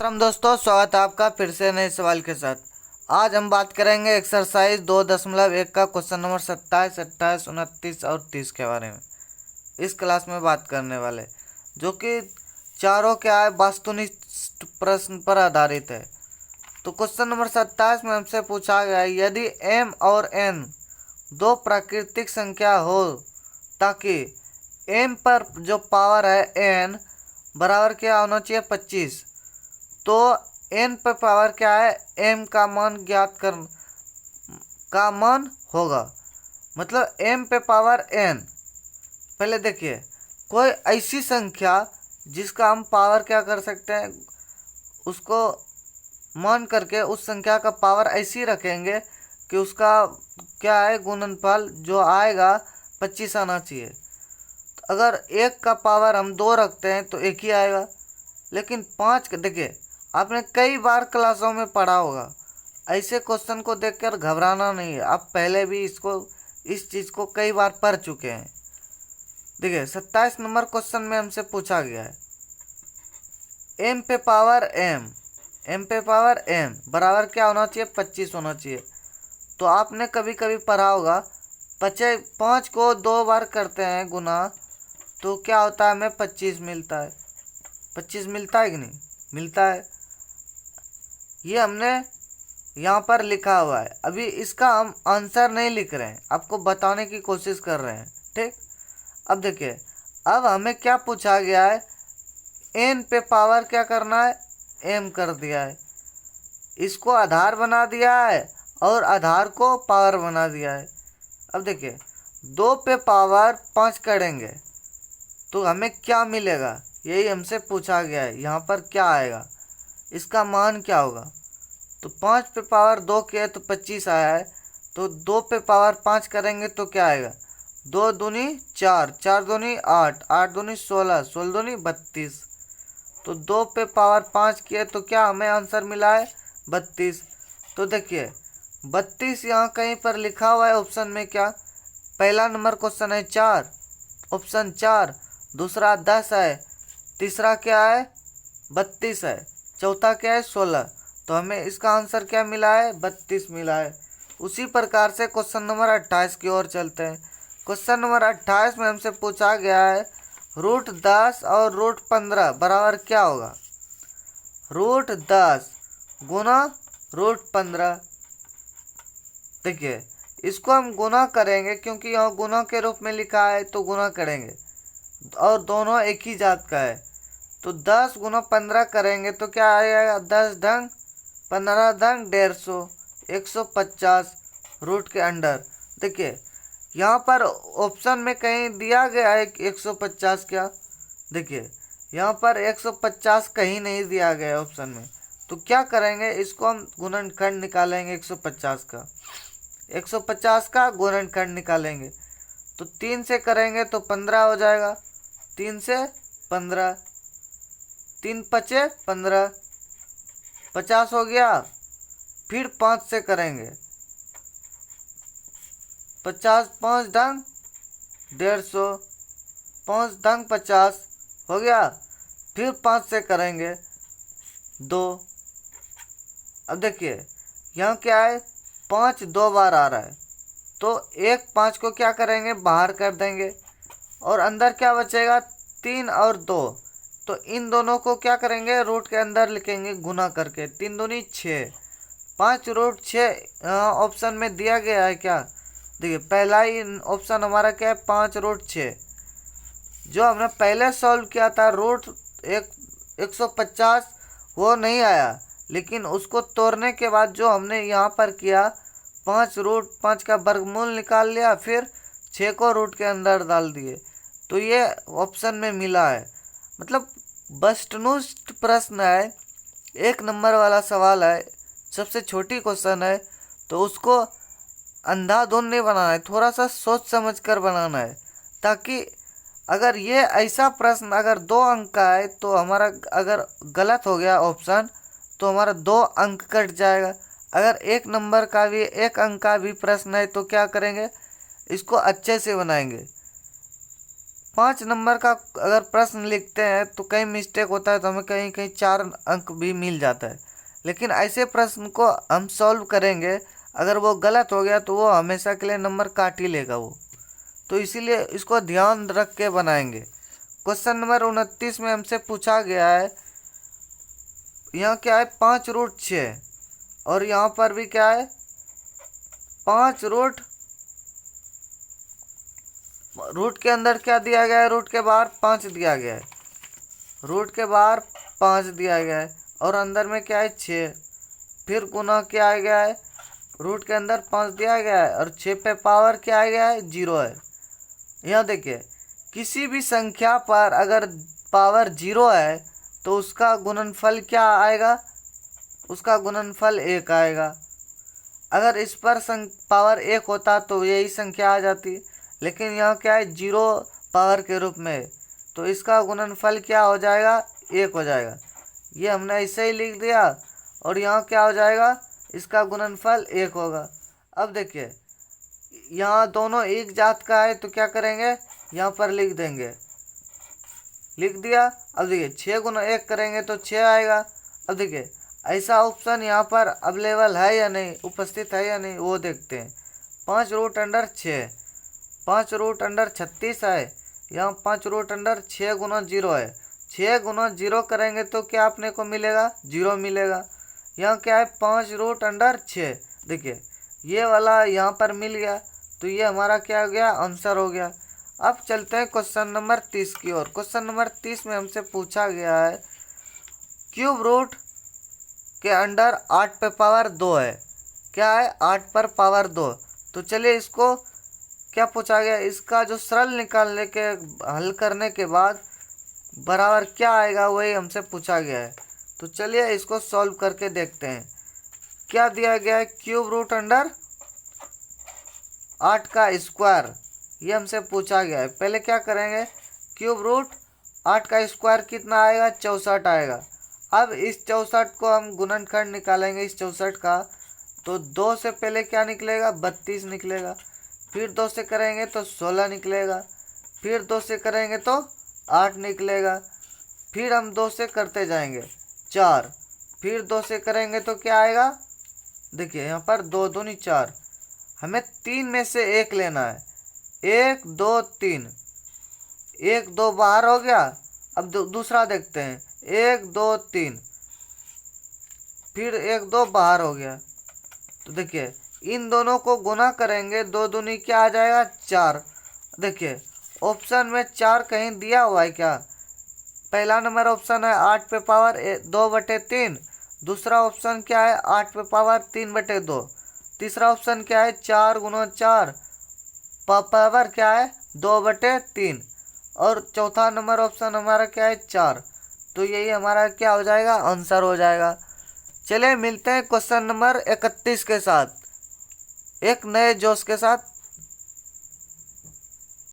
नमस्कार दोस्तों, स्वागत है आपका फिर से नए सवाल के साथ। आज हम बात करेंगे एक्सरसाइज 2.1 का क्वेश्चन नंबर 27, 28, 29 और 30 के बारे में। इस क्लास में बात करने वाले जो कि चारों क्या है वस्तुनिष्ठ प्रश्न पर आधारित है। तो क्वेश्चन नंबर 27 में हमसे पूछा गया है, यदि m और n दो प्राकृतिक संख्या हो ताकि m पर जो पावर है n बराबर क्या होना चाहिए 25, तो n पर पावर क्या है m का मान ज्ञात कर का मान होगा। मतलब m पे पावर n। पहले देखिए, कोई ऐसी संख्या जिसका हम पावर क्या कर सकते हैं, उसको मान करके उस संख्या का पावर ऐसी रखेंगे कि उसका क्या है गुणनफल जो आएगा 25 आना चाहिए। तो अगर एक का पावर हम 2 रखते हैं तो एक ही आएगा, लेकिन 5 देखिए आपने कई बार क्लासों में पढ़ा होगा। ऐसे क्वेश्चन को देखकर घबराना नहीं है, आप पहले भी इस चीज़ को कई बार पढ़ चुके हैं। देखिए 27 नंबर क्वेश्चन में हमसे पूछा गया है m पे पावर m बराबर क्या होना चाहिए 25 होना चाहिए। तो आपने कभी कभी पढ़ा होगा 5 को 2 बार करते हैं गुना तो क्या होता है, हमें 25 मिलता है। 25 मिलता है कि नहीं मिलता है, ये हमने यहाँ पर लिखा हुआ है। अभी इसका हम आंसर नहीं लिख रहे हैं, आपको बताने की कोशिश कर रहे हैं, ठीक। अब देखिए, अब हमें क्या पूछा गया है, n पे पावर क्या करना है m कर दिया है, इसको आधार बना दिया है और आधार को पावर बना दिया है। अब देखिए 2 पे पावर 5 करेंगे तो हमें क्या मिलेगा, यही हमसे पूछा गया है। यहाँ पर क्या आएगा, इसका मान क्या होगा। तो 5 पे पावर 2 किया तो 25 आया है, तो 2 पे पावर 5 करेंगे तो क्या आएगा, 2 दूनी 4, 4 दूनी 8, 8 दूनी 16, 16 दूनी 32। तो 2 पे पावर 5 किए तो क्या हमें आंसर मिला है 32। तो देखिए 32 यहाँ कहीं पर लिखा हुआ है ऑप्शन में, क्या पहला नंबर क्वेश्चन है 4, ऑप्शन 4, दूसरा 10 है, तीसरा क्या है 32 है, चौथा क्या है 16। तो हमें इसका आंसर क्या मिला है 32 मिला है। उसी प्रकार से क्वेश्चन नंबर 28 की ओर चलते हैं। क्वेश्चन नंबर 28 में हमसे पूछा गया है √10 और √15 बराबर क्या होगा। √10 गुना √15। देखिए इसको हम गुना करेंगे क्योंकि यहाँ गुना के रूप में लिखा है तो गुना करेंगे और दोनों एक ही जात का है। तो 10 गुना 15 करेंगे तो क्या आएगा, 10 ढंग 15 ढंग 150, 150 रूट के अंडर। देखिए यहाँ पर ऑप्शन में कहीं दिया गया है 150 क्या, देखिए यहाँ पर 150 कहीं नहीं दिया गया है ऑप्शन में। तो क्या करेंगे, इसको हम गुणनखंड निकालेंगे 150 का गुणनखंड निकालेंगे। तो 3 से करेंगे तो 15 हो जाएगा, 3 से 15, 3 पचे 15, 50 हो गया। फिर 5 से करेंगे 50, 5 ढंग 150, 5 ढंग 50 हो गया। फिर 5 से करेंगे 2। अब देखिए यहाँ क्या है, 5 2 बार आ रहा है तो 5 को क्या करेंगे बाहर कर देंगे और अंदर क्या बचेगा 3 और 2। तो इन दोनों को क्या करेंगे रूट के अंदर लिखेंगे गुना करके, 3 दूनी 6, 5 √6 ऑप्शन में दिया गया है। क्या देखिए पहला ही ऑप्शन हमारा क्या है 5 √6। जो हमने पहले सॉल्व किया था √150 वो नहीं आया, लेकिन उसको तोड़ने के बाद जो हमने यहाँ पर किया 5 का वर्गमूल निकाल लिया, फिर 6 को रूट के अंदर डाल दिए, तो ये ऑप्शन में मिला है। मतलब वस्तुनिष्ठ प्रश्न है, 1 नंबर वाला सवाल है, सबसे छोटी क्वेश्चन है, तो उसको अंधाधुंध नहीं बनाना है, थोड़ा सा सोच समझ कर बनाना है, ताकि अगर ये ऐसा प्रश्न अगर 2 अंक का है तो हमारा अगर गलत हो गया ऑप्शन तो हमारा 2 अंक कट जाएगा। अगर 1 नंबर का भी 1 अंक का भी प्रश्न है तो क्या करेंगे, इसको अच्छे से बनाएंगे। 5 नंबर का अगर प्रश्न लिखते हैं तो कहीं मिस्टेक होता है तो हमें कहीं कहीं 4 अंक भी मिल जाता है। लेकिन ऐसे प्रश्न को हम सॉल्व करेंगे, अगर वो गलत हो गया तो वो हमेशा के लिए नंबर काट ही लेगा वो। तो इसीलिए इसको ध्यान रख के बनाएंगे। क्वेश्चन नंबर 29 में हमसे पूछा गया है, यहाँ क्या है 5√6 और यहाँ पर भी क्या है 5 रूट के अंदर क्या दिया गया है, रूट के बाहर 5 दिया गया है, रूट के बाहर 5 दिया गया है और अंदर में क्या है 6। फिर गुना क्या आ गया है, रूट के अंदर 5 दिया गया है और 6 पे पावर क्या आ गया है 0 है। यहाँ देखिए किसी भी संख्या पर अगर पावर 0 है तो उसका गुणनफल क्या आएगा, उसका गुणनफल 1 आएगा। अगर इस पर पावर 1 होता तो यही संख्या आ जाती, लेकिन यहाँ क्या है 0 पावर के रूप में, तो इसका गुणनफल क्या हो जाएगा 1 हो जाएगा। ये हमने ऐसे ही लिख दिया और यहाँ क्या हो जाएगा, इसका गुणनफल 1 होगा। अब देखिए यहाँ दोनों एक जात का है तो क्या करेंगे, यहाँ पर लिख देंगे, लिख दिया। अब देखिए 6 गुना 1 करेंगे तो 6 आएगा। अब देखिए ऐसा ऑप्शन यहाँ पर अवेलेबल है या नहीं, उपस्थित है या नहीं, वो देखते हैं। 5√6, 5√36 है, यहाँ 5√6 गुना 0 है। 6 गुना 0 करेंगे तो क्या अपने को मिलेगा 0 मिलेगा। यहाँ क्या है 5√6, देखिए ये वाला यहाँ पर मिल गया तो ये हमारा क्या हो गया, आंसर हो गया। अब चलते हैं क्वेश्चन नंबर 30 की ओर। क्वेश्चन नंबर 30 में हमसे पूछा गया है क्यूब रूट के अंडर 8 पे पावर 2 है, क्या है 8 पर पावर 2। तो चलिए इसको क्या पूछा गया, इसका जो सरल निकालने के हल करने के बाद बराबर क्या आएगा वही हमसे पूछा गया है। तो चलिए इसको सॉल्व करके देखते हैं। क्या दिया गया है, क्यूब रूट अंडर 8 का स्क्वायर, ये हमसे पूछा गया है। पहले क्या करेंगे, क्यूब रूट 8 का स्क्वायर कितना आएगा 64 आएगा। अब इस 64 को हम गुणनखंड निकालेंगे इस 64 का, तो 2 से पहले क्या निकलेगा 32 निकलेगा, फिर 2 से करेंगे तो 16 निकलेगा, फिर 2 से करेंगे तो 8 निकलेगा, फिर हम 2 से करते जाएंगे 4, फिर 2 से करेंगे तो क्या आएगा, देखिए यहाँ पर 2 दूनी 4, हमें 3 में से 1 लेना है। 1 2 3, 1 2 बाहर हो गया। अब दूसरा देखते हैं, 1 2 3, फिर 1 2 बाहर हो गया। तो देखिए इन दोनों को गुना करेंगे, 2 दूनी क्या आ जाएगा 4। देखिए ऑप्शन में 4 कहीं दिया हुआ है क्या, पहला नंबर ऑप्शन है 8 पे पावर 2/3, दूसरा ऑप्शन क्या है 8 पे पावर 3/2, तीसरा ऑप्शन क्या है 4 गुना 4 पावर क्या है 2/3, और चौथा नंबर ऑप्शन हमारा क्या है 4। तो यही हमारा क्या हो जाएगा, आंसर हो जाएगा। चलिए मिलते हैं क्वेश्चन नंबर 31 के साथ एक नए जोश के साथ।